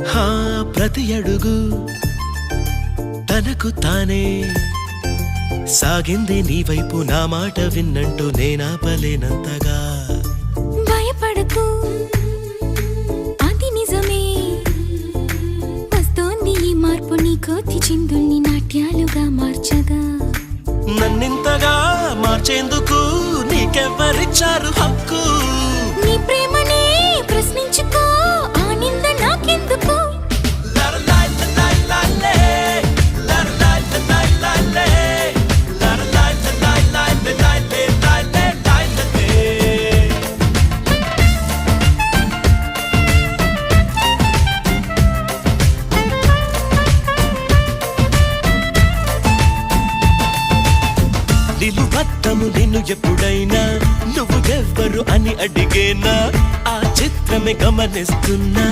హా ప్రతి అడుగు తనకు తానే సాగింది నీ వైపు నా మాట విన్నంటూ నేనాపలేనంతగా భయపడకు అది నిజమే వస్తోంది ఈ మార్పు నీ కోతి చిందుల్ని నాట్యాలుగా మార్చగా నన్నింతగా మార్చేందుకు నీకెవ్వరిచ్చారు హక్కు నీ ప్రేమనే ప్రశ్నించుకో ఆ నింద నాకెందుకు నిలువత్తము నిన్ను ఎప్పుడైనా నువ్వు ఎవ్వరు అని అడిగేనా ఆ చిత్రమే గమనిస్తున్నా